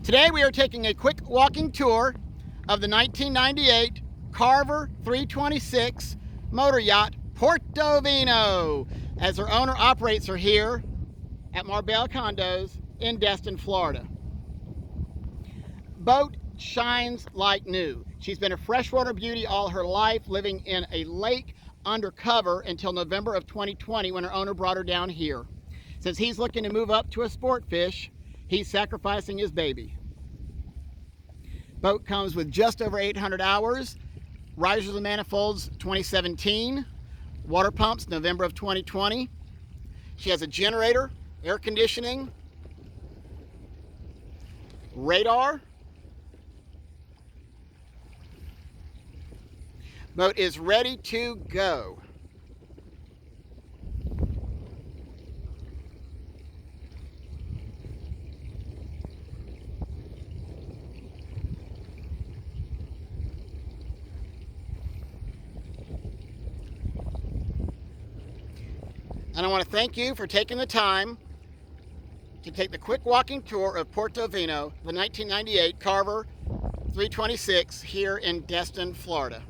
Today we are taking a quick walking tour of the 1998 Carver 326 motor yacht Port-O-Vino, as her owner operates her here at Marbella Condos in Destin, Florida. Boat shines like new. She's been a freshwater beauty all her life, living in a lake undercover until November of 2020 when her owner brought her down here. Since he's looking to move up to a sport fish, he's sacrificing his baby. Boat comes with just over 800 hours, risers and manifolds 2017, water pumps November of 2020. She has a generator, air conditioning, radar. Boat is ready to go. And I want to thank you for taking the time to take the quick walking tour of Port-O-Vino, the 1998 Carver 326 here in Destin, Florida.